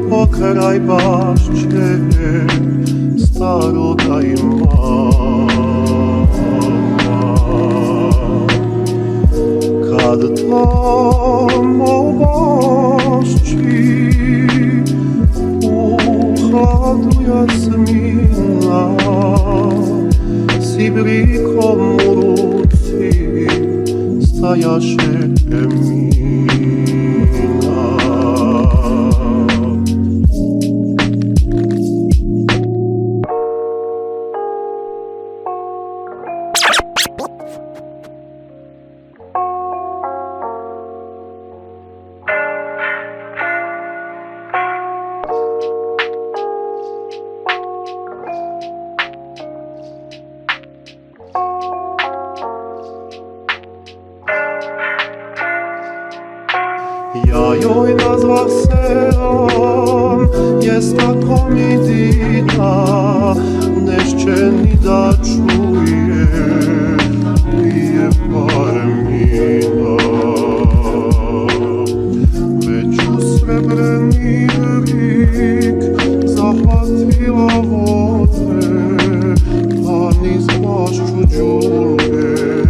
pokraj bašće staroga i mama. Kad tamo bašći u hladu Jasmina Sibrikom u ruci stajaše Emina. Ja joj nazvah selam, jest tako mi divna, neće ni da čuje prije par mina. Već u srebreni rik zahvatila vode, pa niz vlašću đubre